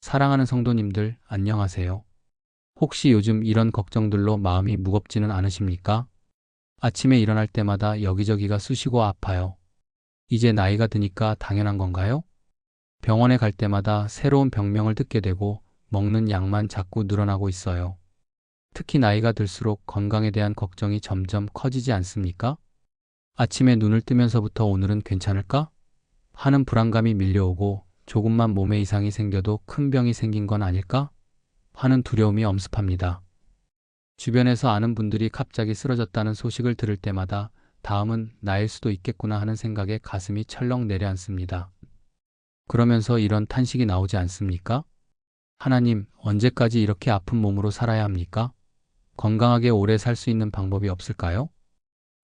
사랑하는 성도님들, 안녕하세요. 혹시 요즘 이런 걱정들로 마음이 무겁지는 않으십니까? 아침에 일어날 때마다 여기저기가 쑤시고 아파요. 이제 나이가 드니까 당연한 건가요? 병원에 갈 때마다 새로운 병명을 듣게 되고 먹는 약만 자꾸 늘어나고 있어요. 특히 나이가 들수록 건강에 대한 걱정이 점점 커지지 않습니까? 아침에 눈을 뜨면서부터 오늘은 괜찮을까? 하는 불안감이 밀려오고 조금만 몸에 이상이 생겨도 큰 병이 생긴 건 아닐까? 하는 두려움이 엄습합니다. 주변에서 아는 분들이 갑자기 쓰러졌다는 소식을 들을 때마다 다음은 나일 수도 있겠구나 하는 생각에 가슴이 철렁 내려앉습니다. 그러면서 이런 탄식이 나오지 않습니까? 하나님, 언제까지 이렇게 아픈 몸으로 살아야 합니까? 건강하게 오래 살 수 있는 방법이 없을까요?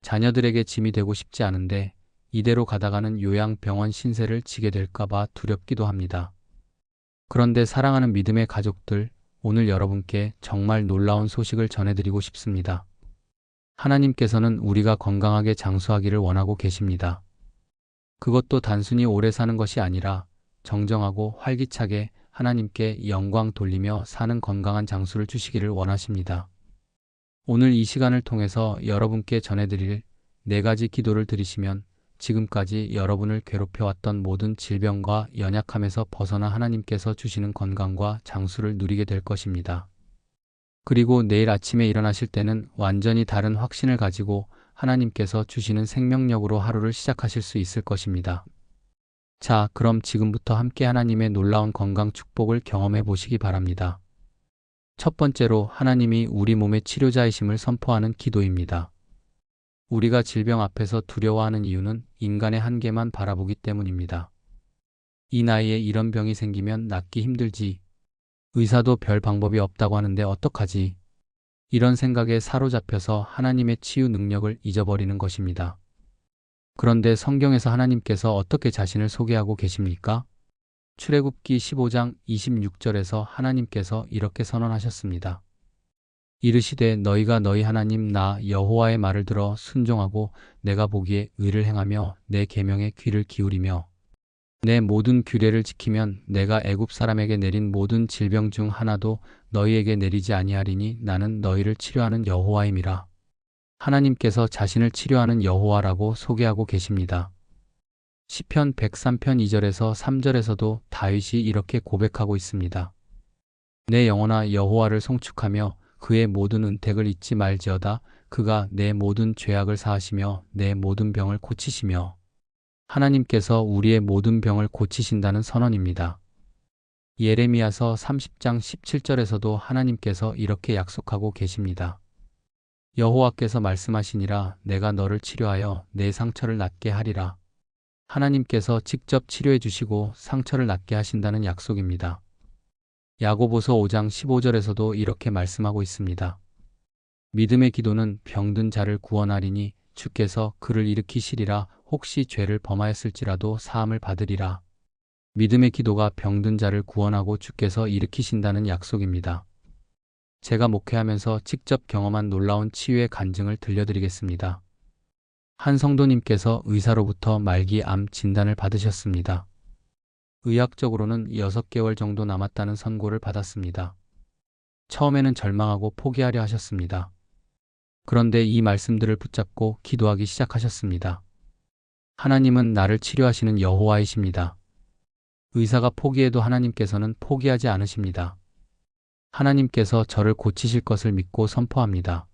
자녀들에게 짐이 되고 싶지 않은데 이대로 가다가는 요양병원 신세를 지게 될까봐 두렵기도 합니다. 그런데 사랑하는 믿음의 가족들, 오늘 여러분께 정말 놀라운 소식을 전해드리고 싶습니다. 하나님께서는 우리가 건강하게 장수하기를 원하고 계십니다. 그것도 단순히 오래 사는 것이 아니라 정정하고 활기차게 하나님께 영광 돌리며 사는 건강한 장수를 주시기를 원하십니다. 오늘 이 시간을 통해서 여러분께 전해드릴 4가지 기도를 드리시면 지금까지 여러분을 괴롭혀왔던 모든 질병과 연약함에서 벗어나 하나님께서 주시는 건강과 장수를 누리게 될 것입니다. 그리고 내일 아침에 일어나실 때는 완전히 다른 확신을 가지고 하나님께서 주시는 생명력으로 하루를 시작하실 수 있을 것입니다. 자, 그럼 지금부터 함께 하나님의 놀라운 건강 축복을 경험해 보시기 바랍니다. 첫 번째로 하나님이 우리 몸의 치료자이심을 선포하는 기도입니다. 우리가 질병 앞에서 두려워하는 이유는 인간의 한계만 바라보기 때문입니다. 이 나이에 이런 병이 생기면 낫기 힘들지. 의사도 별 방법이 없다고 하는데 어떡하지? 이런 생각에 사로잡혀서 하나님의 치유 능력을 잊어버리는 것입니다. 그런데 성경에서 하나님께서 어떻게 자신을 소개하고 계십니까? 출애굽기 15장 26절에서 하나님께서 이렇게 선언하셨습니다. 이르시되 너희가 너희 하나님 나 여호와의 말을 들어 순종하고 내가 보기에 의를 행하며 내 계명에 귀를 기울이며 내 모든 규례를 지키면 내가 애굽 사람에게 내린 모든 질병 중 하나도 너희에게 내리지 아니하리니 나는 너희를 치료하는 여호와임이라. 하나님께서 자신을 치료하는 여호와라고 소개하고 계십니다. 시편 103편 2절에서 3절에서도 다윗이 이렇게 고백하고 있습니다. 내 영혼아 여호와를 송축하며 그의 모든 은택을 잊지 말지어다. 그가 내 모든 죄악을 사하시며 내 모든 병을 고치시며. 하나님께서 우리의 모든 병을 고치신다는 선언입니다. 예레미야서 30장 17절에서도 하나님께서 이렇게 약속하고 계십니다. 여호와께서 말씀하시니라 내가 너를 치료하여 내 상처를 낫게 하리라. 하나님께서 직접 치료해 주시고 상처를 낫게 하신다는 약속입니다. 야고보서 5장 15절에서도 이렇게 말씀하고 있습니다. 믿음의 기도는 병든 자를 구원하리니 주께서 그를 일으키시리라. 혹시 죄를 범하였을지라도 사함을 받으리라. 믿음의 기도가 병든 자를 구원하고 주께서 일으키신다는 약속입니다. 제가 목회하면서 직접 경험한 놀라운 치유의 간증을 들려드리겠습니다. 한 성도님께서 의사로부터 말기암 진단을 받으셨습니다. 의학적으로는 6개월 정도 남았다는 선고를 받았습니다. 처음에는 절망하고 포기하려 하셨습니다. 그런데 이 말씀들을 붙잡고 기도하기 시작하셨습니다. 하나님은 나를 치료하시는 여호와이십니다. 의사가 포기해도 하나님께서는 포기하지 않으십니다. 하나님께서 저를 고치실 것을 믿고 선포합니다.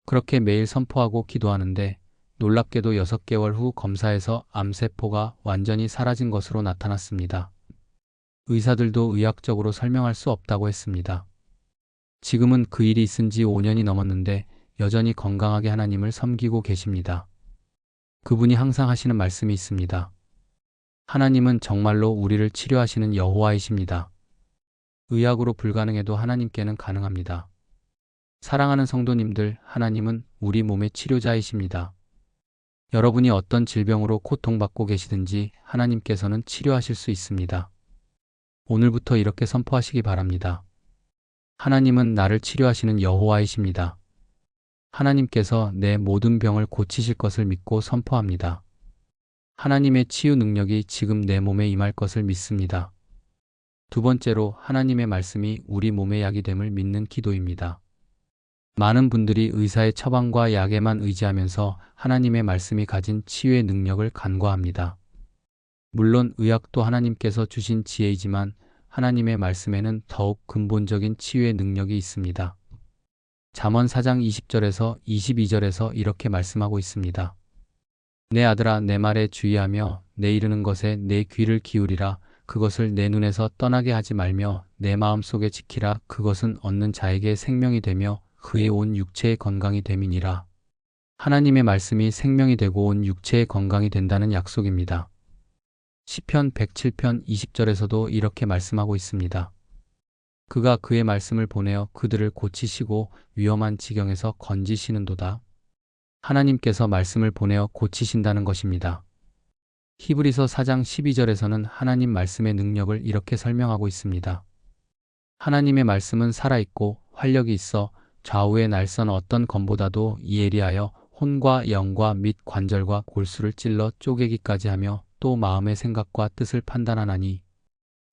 그렇게 매일 선포하고 기도하는데 놀랍게도 6개월 후 검사에서 암세포가 완전히 사라진 것으로 나타났습니다. 의사들도 의학적으로 설명할 수 없다고 했습니다. 지금은 그 일이 있은 지 5년이 넘었는데 여전히 건강하게 하나님을 섬기고 계십니다. 그분이 항상 하시는 말씀이 있습니다. 하나님은 정말로 우리를 치료하시는 여호와이십니다. 의학으로 불가능해도 하나님께는 가능합니다. 사랑하는 성도님들, 하나님은 우리 몸의 치료자이십니다. 여러분이 어떤 질병으로 고통받고 계시든지 하나님께서는 치료하실 수 있습니다. 오늘부터 이렇게 선포하시기 바랍니다. 하나님은 나를 치료하시는 여호와이십니다. 하나님께서 내 모든 병을 고치실 것을 믿고 선포합니다. 하나님의 치유 능력이 지금 내 몸에 임할 것을 믿습니다. 두 번째로 하나님의 말씀이 우리 몸의 약이 됨을 믿는 기도입니다. 많은 분들이 의사의 처방과 약에만 의지하면서 하나님의 말씀이 가진 치유의 능력을 간과합니다. 물론 의학도 하나님께서 주신 지혜이지만 하나님의 말씀에는 더욱 근본적인 치유의 능력이 있습니다. 잠언 4장 20절에서 22절에서 이렇게 말씀하고 있습니다. 내 아들아 내 말에 주의하며 내 이르는 것에 내 귀를 기울이라. 그것을 내 눈에서 떠나게 하지 말며 내 마음속에 지키라. 그것은 얻는 자에게 생명이 되며 그의 온 육체의 건강이 됨이니라. 하나님의 말씀이 생명이 되고 온 육체의 건강이 된다는 약속입니다. 시편 107편 20절에서도 이렇게 말씀하고 있습니다. 그가 그의 말씀을 보내어 그들을 고치시고 위험한 지경에서 건지시는도다. 하나님께서 말씀을 보내어 고치신다는 것입니다. 히브리서 4장 12절에서는 하나님 말씀의 능력을 이렇게 설명하고 있습니다. 하나님의 말씀은 살아있고 활력이 있어 좌우의 날선 어떤 검보다도 예리하여 혼과 영과 및 관절과 골수를 찔러 쪼개기까지 하며 또 마음의 생각과 뜻을 판단하나니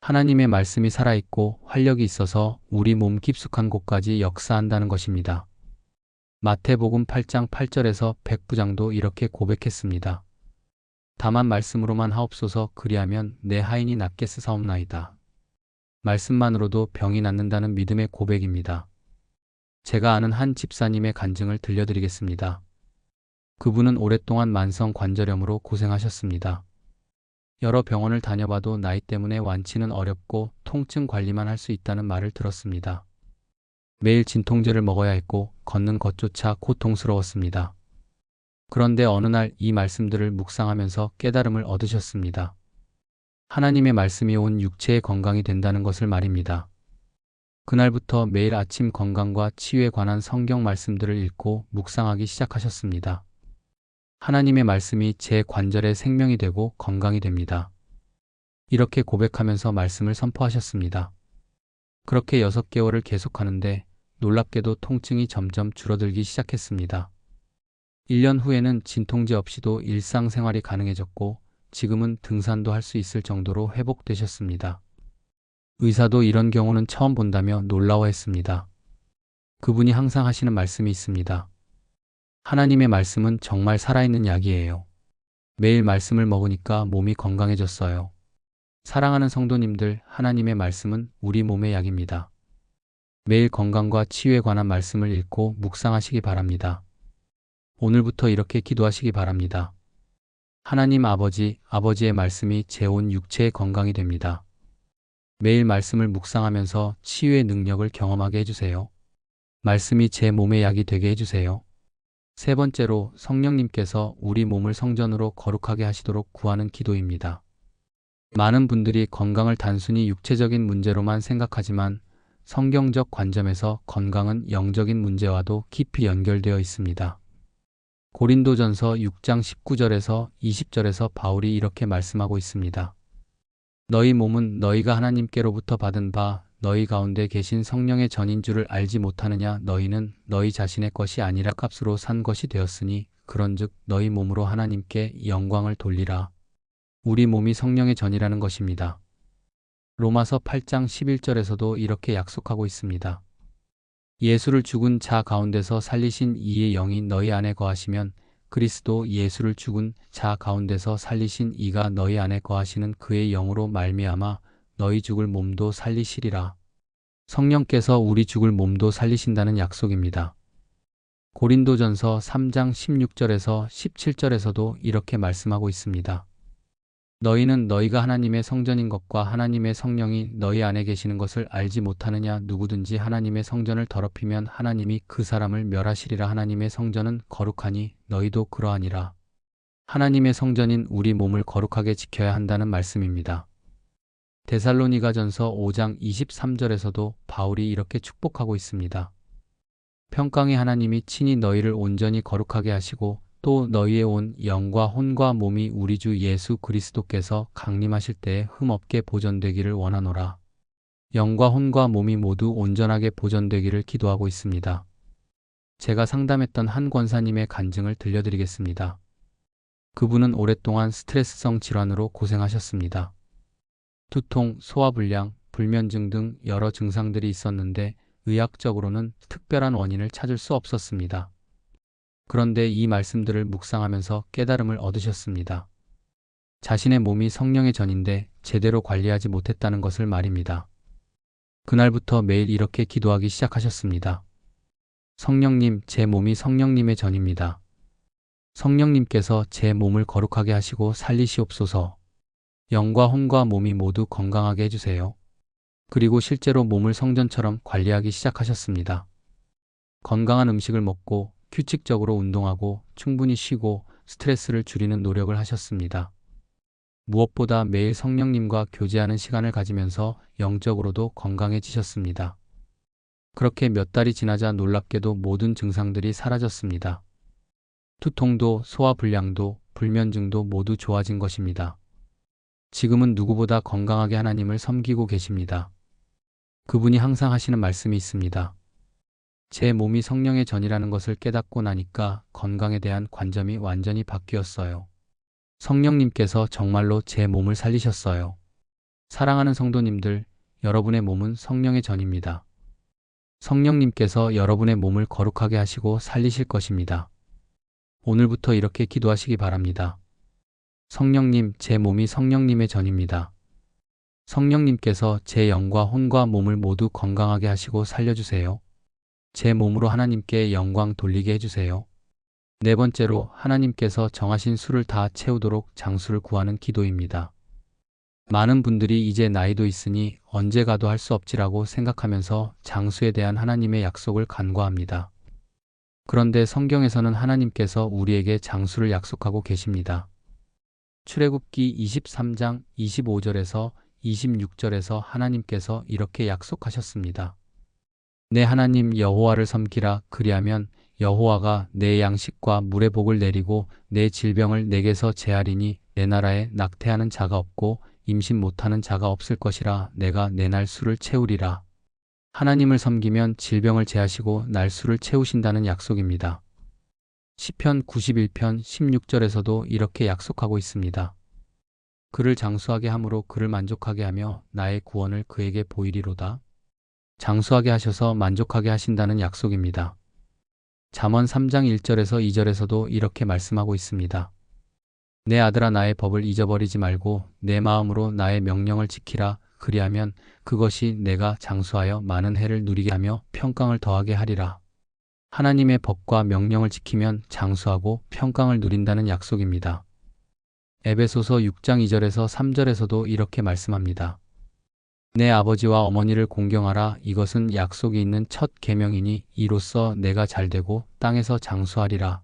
하나님의 말씀이 살아있고 활력이 있어서 우리 몸 깊숙한 곳까지 역사한다는 것입니다. 마태복음 8장 8절에서 백부장도 이렇게 고백했습니다. 다만 말씀으로만 하옵소서. 그리하면 내 하인이 낫게 쓰사옵나이다. 말씀만으로도 병이 낫는다는 믿음의 고백입니다. 제가 아는 한 집사님의 간증을 들려드리겠습니다. 그분은 오랫동안 만성 관절염으로 고생하셨습니다. 여러 병원을 다녀봐도 나이 때문에 완치는 어렵고 통증 관리만 할 수 있다는 말을 들었습니다. 매일 진통제를 먹어야 했고 걷는 것조차 고통스러웠습니다. 그런데 어느 날 이 말씀들을 묵상하면서 깨달음을 얻으셨습니다. 하나님의 말씀이 온 육체의 건강이 된다는 것을 말입니다. 그날부터 매일 아침 건강과 치유에 관한 성경 말씀들을 읽고 묵상하기 시작하셨습니다. 하나님의 말씀이 제 관절의 생명이 되고 건강이 됩니다. 이렇게 고백하면서 말씀을 선포하셨습니다. 그렇게 6개월을 계속하는데 놀랍게도 통증이 점점 줄어들기 시작했습니다. 1년 후에는 진통제 없이도 일상생활이 가능해졌고 지금은 등산도 할 수 있을 정도로 회복되셨습니다. 의사도 이런 경우는 처음 본다며 놀라워했습니다. 그분이 항상 하시는 말씀이 있습니다. 하나님의 말씀은 정말 살아있는 약이에요. 매일 말씀을 먹으니까 몸이 건강해졌어요. 사랑하는 성도님들, 하나님의 말씀은 우리 몸의 약입니다. 매일 건강과 치유에 관한 말씀을 읽고 묵상하시기 바랍니다. 오늘부터 이렇게 기도하시기 바랍니다. 하나님 아버지, 아버지의 말씀이 제 온 육체의 건강이 됩니다. 매일 말씀을 묵상하면서 치유의 능력을 경험하게 해주세요. 말씀이 제 몸의 약이 되게 해주세요. 세 번째로 성령님께서 우리 몸을 성전으로 거룩하게 하시도록 구하는 기도입니다. 많은 분들이 건강을 단순히 육체적인 문제로만 생각하지만 성경적 관점에서 건강은 영적인 문제와도 깊이 연결되어 있습니다. 고린도전서 6장 19절에서 20절에서 바울이 이렇게 말씀하고 있습니다. 너희 몸은 너희가 하나님께로부터 받은 바 너희 가운데 계신 성령의 전인 줄을 알지 못하느냐. 너희는 너희 자신의 것이 아니라 값으로 산 것이 되었으니 그런즉 너희 몸으로 하나님께 영광을 돌리라. 우리 몸이 성령의 전이라는 것입니다. 로마서 8장 11절에서도 이렇게 약속하고 있습니다. 예수를 죽은 자 가운데서 살리신 이의 영이 너희 안에 거하시면 그리스도 예수를 죽은 자 가운데서 살리신 이가 너희 안에 거하시는 그의 영으로 말미암아 너희 죽을 몸도 살리시리라. 성령께서 우리 죽을 몸도 살리신다는 약속입니다. 고린도전서 3장 16절에서 17절에서도 이렇게 말씀하고 있습니다. 너희는 너희가 하나님의 성전인 것과 하나님의 성령이 너희 안에 계시는 것을 알지 못하느냐. 누구든지 하나님의 성전을 더럽히면 하나님이 그 사람을 멸하시리라. 하나님의 성전은 거룩하니 너희도 그러하니라. 하나님의 성전인 우리 몸을 거룩하게 지켜야 한다는 말씀입니다. 데살로니가전서 5장 23절에서도 바울이 이렇게 축복하고 있습니다. 평강의 하나님이 친히 너희를 온전히 거룩하게 하시고 또 너희의 온 영과 혼과 몸이 우리 주 예수 그리스도께서 강림하실 때에 흠없게 보존되기를 원하노라. 영과 혼과 몸이 모두 온전하게 보존되기를 기도하고 있습니다. 제가 상담했던 한 권사님의 간증을 들려드리겠습니다. 그분은 오랫동안 스트레스성 질환으로 고생하셨습니다. 두통, 소화불량, 불면증 등 여러 증상들이 있었는데 의학적으로는 특별한 원인을 찾을 수 없었습니다. 그런데 이 말씀들을 묵상하면서 깨달음을 얻으셨습니다. 자신의 몸이 성령의 전인데 제대로 관리하지 못했다는 것을 말입니다. 그날부터 매일 이렇게 기도하기 시작하셨습니다. 성령님, 제 몸이 성령님의 전입니다. 성령님께서 제 몸을 거룩하게 하시고 살리시옵소서. 영과 혼과 몸이 모두 건강하게 해주세요. 그리고 실제로 몸을 성전처럼 관리하기 시작하셨습니다. 건강한 음식을 먹고 규칙적으로 운동하고 충분히 쉬고 스트레스를 줄이는 노력을 하셨습니다. 무엇보다 매일 성령님과 교제하는 시간을 가지면서 영적으로도 건강해지셨습니다. 그렇게 몇 달이 지나자 놀랍게도 모든 증상들이 사라졌습니다. 두통도 소화불량도 불면증도 모두 좋아진 것입니다. 지금은 누구보다 건강하게 하나님을 섬기고 계십니다. 그분이 항상 하시는 말씀이 있습니다. 제 몸이 성령의 전이라는 것을 깨닫고 나니까 건강에 대한 관점이 완전히 바뀌었어요. 성령님께서 정말로 제 몸을 살리셨어요. 사랑하는 성도님들, 여러분의 몸은 성령의 전입니다. 성령님께서 여러분의 몸을 거룩하게 하시고 살리실 것입니다. 오늘부터 이렇게 기도하시기 바랍니다. 성령님, 제 몸이 성령님의 전입니다. 성령님께서 제 영과 혼과 몸을 모두 건강하게 하시고 살려주세요. 제 몸으로 하나님께 영광 돌리게 해주세요. 네 번째로 하나님께서 정하신 수를 다 채우도록 장수를 구하는 기도입니다. 많은 분들이 이제 나이도 있으니 언제 가도 할 수 없지라고 생각하면서 장수에 대한 하나님의 약속을 간과합니다. 그런데 성경에서는 하나님께서 우리에게 장수를 약속하고 계십니다. 출애굽기 23장 25절에서 26절에서 하나님께서 이렇게 약속하셨습니다. 내 하나님 여호와를 섬기라. 그리하면 여호와가 내 양식과 물의 복을 내리고 내 질병을 내게서 제하리니 내 나라에 낙태하는 자가 없고 임신 못하는 자가 없을 것이라. 내가 내 날수를 채우리라. 하나님을 섬기면 질병을 제하시고 날수를 채우신다는 약속입니다. 시편 91편 16절에서도 이렇게 약속하고 있습니다. 그를 장수하게 함으로 그를 만족하게 하며 나의 구원을 그에게 보이리로다. 장수하게 하셔서 만족하게 하신다는 약속입니다. 잠언 3장 1절에서 2절에서도 이렇게 말씀하고 있습니다. 내 아들아, 나의 법을 잊어버리지 말고 내 마음으로 나의 명령을 지키라. 그리하면 그것이 내가 장수하여 많은 해를 누리게 하며 평강을 더하게 하리라. 하나님의 법과 명령을 지키면 장수하고 평강을 누린다는 약속입니다. 에베소서 6장 2절에서 3절에서도 이렇게 말씀합니다. 내 아버지와 어머니를 공경하라. 이것은 약속이 있는 첫 계명이니 이로써 내가 잘되고 땅에서 장수하리라.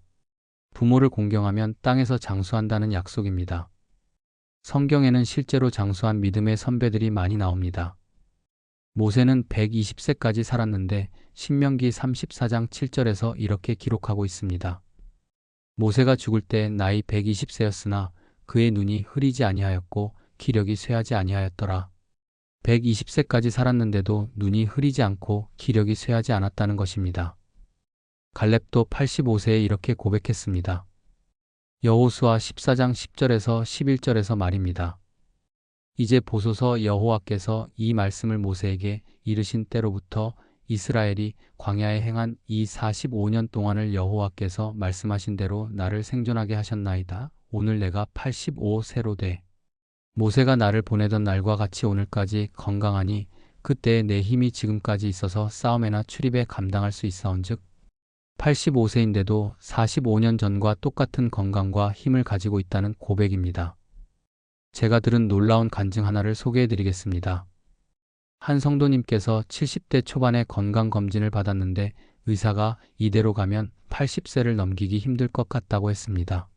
부모를 공경하면 땅에서 장수한다는 약속입니다. 성경에는 실제로 장수한 믿음의 선배들이 많이 나옵니다. 모세는 120세까지 살았는데 신명기 34장 7절에서 이렇게 기록하고 있습니다. 모세가 죽을 때 나이 120세였으나 그의 눈이 흐리지 아니하였고 기력이 쇠하지 아니하였더라. 120세까지 살았는데도 눈이 흐리지 않고 기력이 쇠하지 않았다는 것입니다. 갈렙도 85세에 이렇게 고백했습니다. 여호수아 14장 10절에서 11절에서 말입니다. 이제 보소서, 여호와께서 이 말씀을 모세에게 이르신 때로부터 이스라엘이 광야에 행한 이 45년 동안을 여호와께서 말씀하신 대로 나를 생존하게 하셨나이다. 오늘 내가 85세로 돼. 모세가 나를 보내던 날과 같이 오늘까지 건강하니 그때의 내 힘이 지금까지 있어서 싸움에나 출입에 감당할 수 있사온즉 85세인데도 45년 전과 똑같은 건강과 힘을 가지고 있다는 고백입니다. 제가 들은 놀라운 간증 하나를 소개해드리겠습니다. 한 성도님께서 70대 초반에 건강검진을 받았는데 의사가 이대로 가면 80세를 넘기기 힘들 것 같다고 했습니다.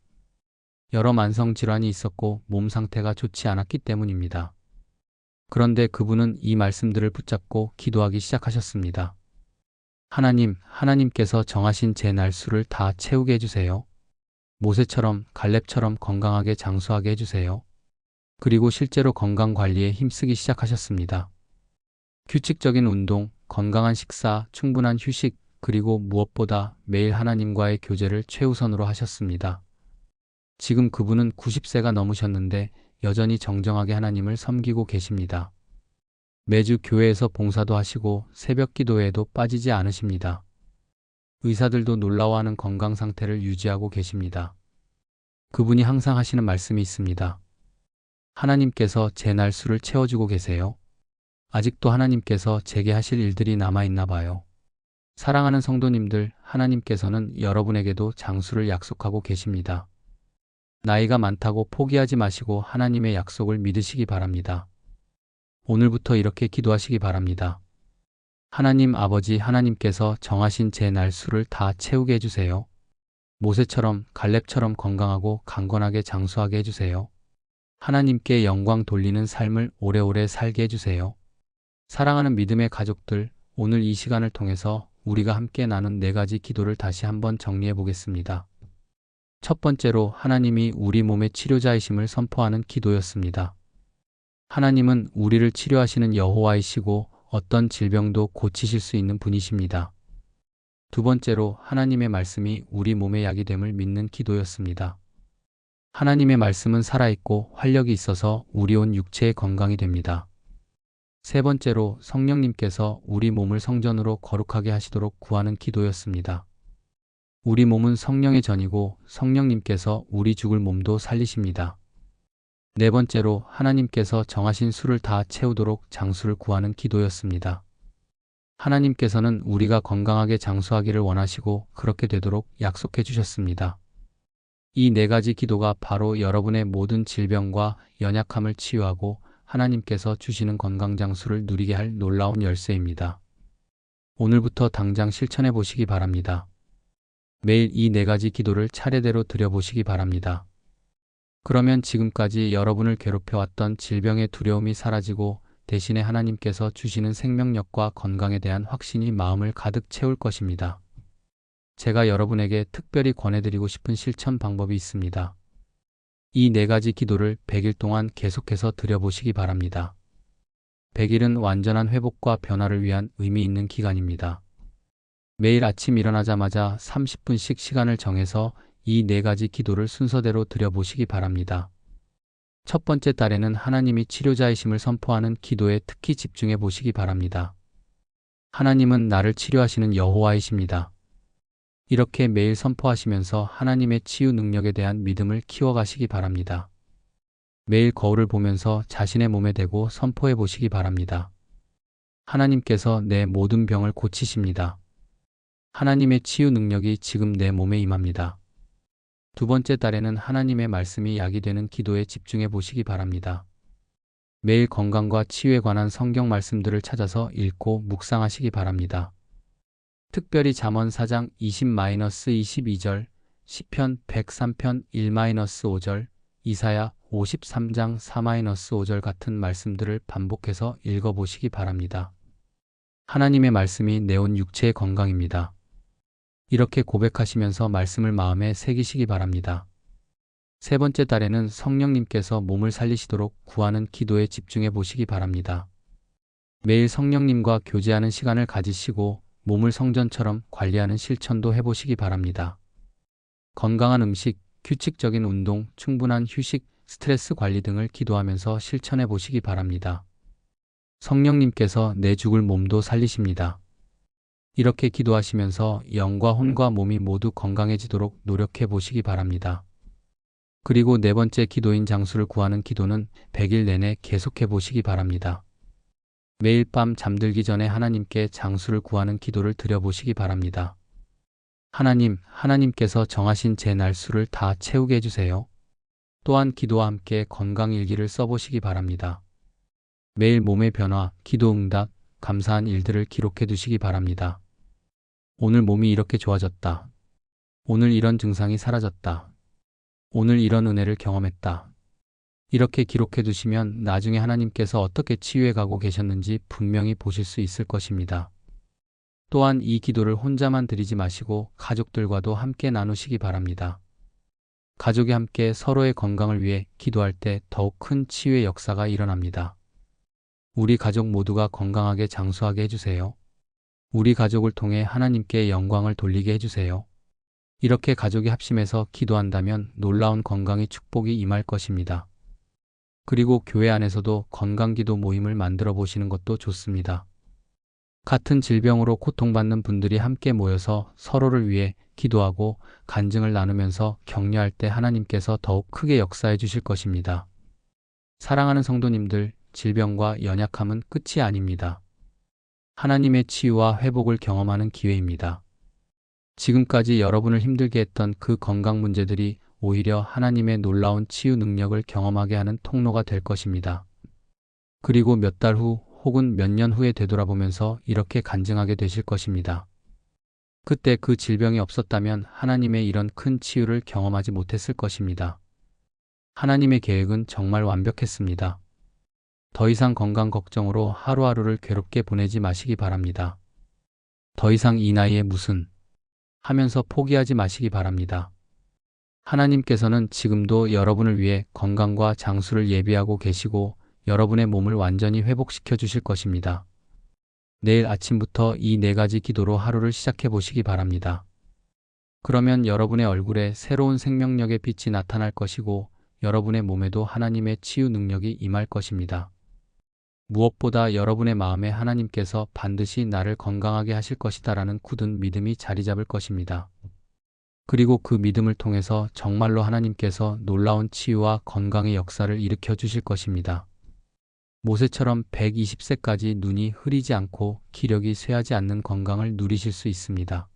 여러 만성질환이 있었고 몸 상태가 좋지 않았기 때문입니다. 그런데 그분은 이 말씀들을 붙잡고 기도하기 시작하셨습니다. 하나님께서 정하신 제 날수를 다 채우게 해주세요. 모세처럼 갈렙처럼 건강하게 장수하게 해주세요. 그리고 실제로 건강관리에 힘쓰기 시작하셨습니다. 규칙적인 운동, 건강한 식사, 충분한 휴식, 그리고 무엇보다 매일 하나님과의 교제를 최우선으로 하셨습니다. 지금 그분은 90세가 넘으셨는데 여전히 정정하게 하나님을 섬기고 계십니다. 매주 교회에서 봉사도 하시고 새벽 기도회에도 빠지지 않으십니다. 의사들도 놀라워하는 건강 상태를 유지하고 계십니다. 그분이 항상 하시는 말씀이 있습니다. 하나님께서 제 날수를 채워주고 계세요. 아직도 하나님께서 제게 하실 일들이 남아있나 봐요. 사랑하는 성도님들, 하나님께서는 여러분에게도 장수를 약속하고 계십니다. 나이가 많다고 포기하지 마시고 하나님의 약속을 믿으시기 바랍니다. 오늘부터 이렇게 기도하시기 바랍니다. 하나님 아버지, 하나님께서 정하신 제 날수를 다 채우게 해주세요. 모세처럼 갈렙처럼 건강하고 강건하게 장수하게 해주세요. 하나님께 영광 돌리는 삶을 오래오래 살게 해주세요. 사랑하는 믿음의 가족들, 오늘 이 시간을 통해서 우리가 함께 나눈 4가지 기도를 다시 한번 정리해 보겠습니다. 첫 번째로 하나님이 우리 몸의 치료자이심을 선포하는 기도였습니다. 하나님은 우리를 치료하시는 여호와이시고 어떤 질병도 고치실 수 있는 분이십니다. 두 번째로 하나님의 말씀이 우리 몸의 약이 됨을 믿는 기도였습니다. 하나님의 말씀은 살아있고 활력이 있어서 우리 온 육체의 건강이 됩니다. 세 번째로 성령님께서 우리 몸을 성전으로 거룩하게 하시도록 구하는 기도였습니다. 우리 몸은 성령의 전이고 성령님께서 우리 죽을 몸도 살리십니다. 네 번째로 하나님께서 정하신 수를 다 채우도록 장수를 구하는 기도였습니다. 하나님께서는 우리가 건강하게 장수하기를 원하시고 그렇게 되도록 약속해 주셨습니다. 이 4가지 기도가 바로 여러분의 모든 질병과 연약함을 치유하고 하나님께서 주시는 건강 장수를 누리게 할 놀라운 열쇠입니다. 오늘부터 당장 실천해 보시기 바랍니다. 매일 이 4가지 기도를 차례대로 드려보시기 바랍니다. 그러면 지금까지 여러분을 괴롭혀왔던 질병의 두려움이 사라지고 대신에 하나님께서 주시는 생명력과 건강에 대한 확신이 마음을 가득 채울 것입니다. 제가 여러분에게 특별히 권해드리고 싶은 실천 방법이 있습니다. 이 4가지 기도를 100일 동안 계속해서 드려보시기 바랍니다. 100일은 완전한 회복과 변화를 위한 의미 있는 기간입니다. 매일 아침 일어나자마자 30분씩 시간을 정해서 이 4가지 기도를 순서대로 드려보시기 바랍니다. 첫 번째 달에는 하나님이 치료자이심을 선포하는 기도에 특히 집중해 보시기 바랍니다. 하나님은 나를 치료하시는 여호와이십니다. 이렇게 매일 선포하시면서 하나님의 치유 능력에 대한 믿음을 키워가시기 바랍니다. 매일 거울을 보면서 자신의 몸에 대고 선포해 보시기 바랍니다. 하나님께서 내 모든 병을 고치십니다. 하나님의 치유 능력이 지금 내 몸에 임합니다. 두 번째 달에는 하나님의 말씀이 약이 되는 기도에 집중해 보시기 바랍니다. 매일 건강과 치유에 관한 성경 말씀들을 찾아서 읽고 묵상하시기 바랍니다. 특별히 잠언 4장 20-22절, 시편 103편 1-5절, 이사야 53장 4-5절 같은 말씀들을 반복해서 읽어보시기 바랍니다. 하나님의 말씀이 내 온 육체의 건강입니다. 이렇게 고백하시면서 말씀을 마음에 새기시기 바랍니다. 세 번째 달에는 성령님께서 몸을 살리시도록 구하는 기도에 집중해 보시기 바랍니다. 매일 성령님과 교제하는 시간을 가지시고 몸을 성전처럼 관리하는 실천도 해보시기 바랍니다. 건강한 음식, 규칙적인 운동, 충분한 휴식, 스트레스 관리 등을 기도하면서 실천해 보시기 바랍니다. 성령님께서 내 죽을 몸도 살리십니다. 이렇게 기도하시면서 영과 혼과 몸이 모두 건강해지도록 노력해 보시기 바랍니다. 그리고 4번째 기도인 장수를 구하는 기도는 100일 내내 계속해 보시기 바랍니다. 매일 밤 잠들기 전에 하나님께 장수를 구하는 기도를 드려보시기 바랍니다. 하나님, 하나님께서 정하신 제 날수를 다 채우게 해주세요. 또한 기도와 함께 건강일기를 써보시기 바랍니다. 매일 몸의 변화, 기도 응답, 감사한 일들을 기록해 두시기 바랍니다. 오늘 몸이 이렇게 좋아졌다. 오늘 이런 증상이 사라졌다. 오늘 이런 은혜를 경험했다. 이렇게 기록해 두시면 나중에 하나님께서 어떻게 치유해 가고 계셨는지 분명히 보실 수 있을 것입니다. 또한 이 기도를 혼자만 드리지 마시고 가족들과도 함께 나누시기 바랍니다. 가족이 함께 서로의 건강을 위해 기도할 때 더욱 큰 치유의 역사가 일어납니다. 우리 가족 모두가 건강하게 장수하게 해주세요. 우리 가족을 통해 하나님께 영광을 돌리게 해주세요. 이렇게 가족이 합심해서 기도한다면 놀라운 건강의 축복이 임할 것입니다. 그리고 교회 안에서도 건강기도 모임을 만들어 보시는 것도 좋습니다. 같은 질병으로 고통받는 분들이 함께 모여서 서로를 위해 기도하고 간증을 나누면서 격려할 때 하나님께서 더욱 크게 역사해 주실 것입니다. 사랑하는 성도님들, 질병과 연약함은 끝이 아닙니다. 하나님의 치유와 회복을 경험하는 기회입니다. 지금까지 여러분을 힘들게 했던 그 건강 문제들이 오히려 하나님의 놀라운 치유 능력을 경험하게 하는 통로가 될 것입니다. 그리고 몇 달 후 혹은 몇 년 후에 되돌아보면서 이렇게 간증하게 되실 것입니다. 그때 그 질병이 없었다면 하나님의 이런 큰 치유를 경험하지 못했을 것입니다. 하나님의 계획은 정말 완벽했습니다. 더 이상 건강 걱정으로 하루하루를 괴롭게 보내지 마시기 바랍니다. 더 이상 이 나이에 무슨 하면서 포기하지 마시기 바랍니다. 하나님께서는 지금도 여러분을 위해 건강과 장수를 예비하고 계시고 여러분의 몸을 완전히 회복시켜 주실 것입니다. 내일 아침부터 이 4가지 기도로 하루를 시작해 보시기 바랍니다. 그러면 여러분의 얼굴에 새로운 생명력의 빛이 나타날 것이고 여러분의 몸에도 하나님의 치유 능력이 임할 것입니다. 무엇보다 여러분의 마음에 하나님께서 반드시 나를 건강하게 하실 것이다라는 굳은 믿음이 자리 잡을 것입니다. 그리고 그 믿음을 통해서 정말로 하나님께서 놀라운 치유와 건강의 역사를 일으켜 주실 것입니다. 모세처럼 120세까지 눈이 흐리지 않고 기력이 쇠하지 않는 건강을 누리실 수 있습니다.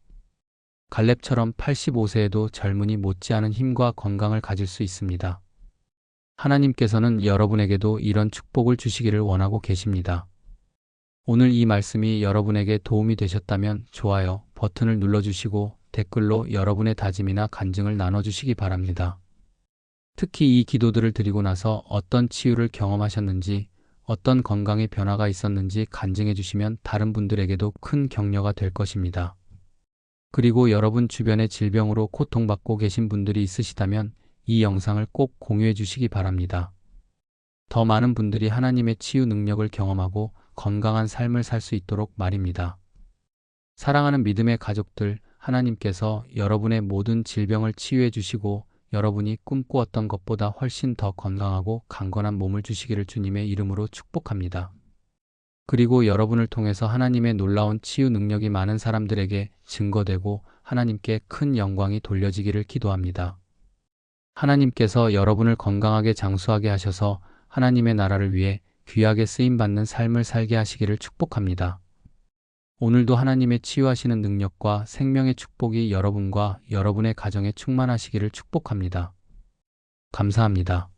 갈렙처럼 85세에도 젊은이 못지않은 힘과 건강을 가질 수 있습니다. 하나님께서는 여러분에게도 이런 축복을 주시기를 원하고 계십니다. 오늘 이 말씀이 여러분에게 도움이 되셨다면 좋아요 버튼을 눌러주시고 댓글로 여러분의 다짐이나 간증을 나눠주시기 바랍니다. 특히 이 기도들을 드리고 나서 어떤 치유를 경험하셨는지, 어떤 건강의 변화가 있었는지 간증해 주시면 다른 분들에게도 큰 격려가 될 것입니다. 그리고 여러분 주변에 질병으로 고통받고 계신 분들이 있으시다면 이 영상을 꼭 공유해 주시기 바랍니다. 더 많은 분들이 하나님의 치유 능력을 경험하고 건강한 삶을 살 수 있도록 말입니다. 사랑하는 믿음의 가족들, 하나님께서 여러분의 모든 질병을 치유해 주시고 여러분이 꿈꾸었던 것보다 훨씬 더 건강하고 강건한 몸을 주시기를 주님의 이름으로 축복합니다. 그리고 여러분을 통해서 하나님의 놀라운 치유 능력이 많은 사람들에게 증거되고 하나님께 큰 영광이 돌려지기를 기도합니다. 하나님께서 여러분을 건강하게 장수하게 하셔서 하나님의 나라를 위해 귀하게 쓰임받는 삶을 살게 하시기를 축복합니다. 오늘도 하나님의 치유하시는 능력과 생명의 축복이 여러분과 여러분의 가정에 충만하시기를 축복합니다. 감사합니다.